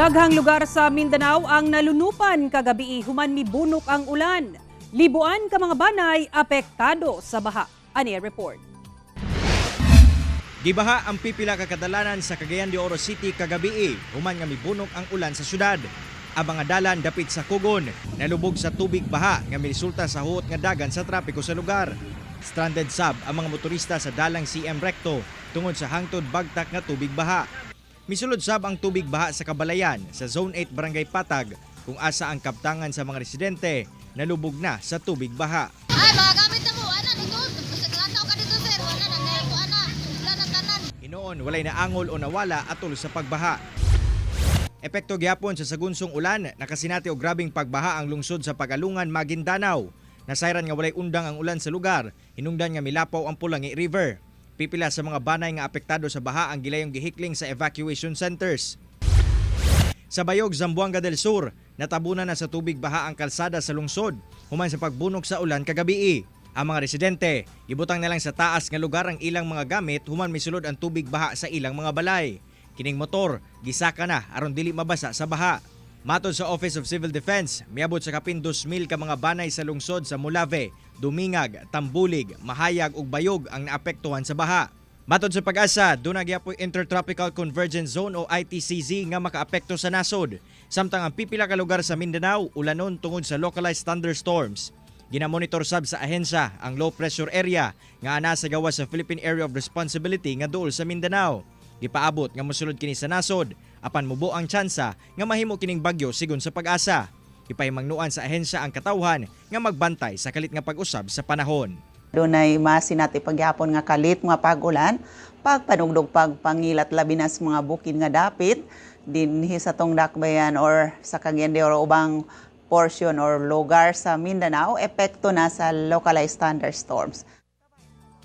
Daghang lugar sa Mindanao ang nalunopan kagabii human mibunok ang ulan. Libuan ka mga banay apektado sa baha. Ania report. Gibaha ang pipila ka kadalanan sa Cagayan de Oro City kagabii human nga mibunok ang ulan sa syudad. Ang mga dalan dapit sa kugon nalubog sa tubig baha nga miresulta sa huot nga dagan sa trapiko sa lugar. Stranded sab ang mga motorista sa dalang CM Recto tungod sa hangtod bagtak nga tubig baha. Misulod sab ang tubig baha sa Kabalayan sa Zone 8 Barangay Patag kung asa ang kaptangan sa mga residente nalubog na sa tubig baha. Ay, mga gamit na mo, ana dito. Naglataw ka dito, sir. Wala na ngayon po, ana. Wala na tanan. Hinoon walay naangol o nawala atol sa pagbaha. Epekto gyapon sa sagunsong ulan, nakasinati og grabing pagbaha ang lungsod sa Pagalungan, Mindanao. Nasayran nga walay undang ang ulan sa lugar, hinungdan nga milapaw ang Pulangi River. Pipila sa mga banay nga apektado sa baha ang gilayong gihikling sa evacuation centers. Sa Bayog, Zamboanga del Sur, natabunan na sa tubig baha ang kalsada sa lungsod human sa pagbunok sa ulan kagabii. Ang mga residente, gibutang na lang sa taas nga lugar ang ilang mga gamit human misulod ang tubig baha sa ilang mga balay. Kining motor, gisaka na aron dili mabasa sa baha. Matod sa Office of Civil Defense, miabot sa kapin 2,000 ka mga banay sa lungsod sa Mulave, Dumingag, Tambulig, Mahayag ug Bayog ang naapektuhan sa baha. Matod sa Pag-asa, dunay gyapon Intertropical Convergence Zone o ITCZ nga makaapekto sa nasod. Samtang ang pipila ka lugar sa Mindanao ulanon tungod sa localized thunderstorms. Ginamonitor sab sa ahensya ang low pressure area nga ana sa gawas sa Philippine Area of Responsibility nga duol sa Mindanao. Gipaabot nga mosulod kini sa nasod apan mubo ang tsansa nga mahimo kining bagyo sigon sa Pag-asa. Ipahimangnuan sa ahensya ang katawhan nga magbantay sa kalit nga pag-usab sa panahon. Dunay masinati pagyapon nga kalit nga pag-ulan, pagpanugdog pagpangilat labi na sa mga bukid nga dapit dinhi sa tong dakbayan or sa Cagayan de Oro ubang portion or lugar sa Mindanao epekto na sa localized thunderstorms.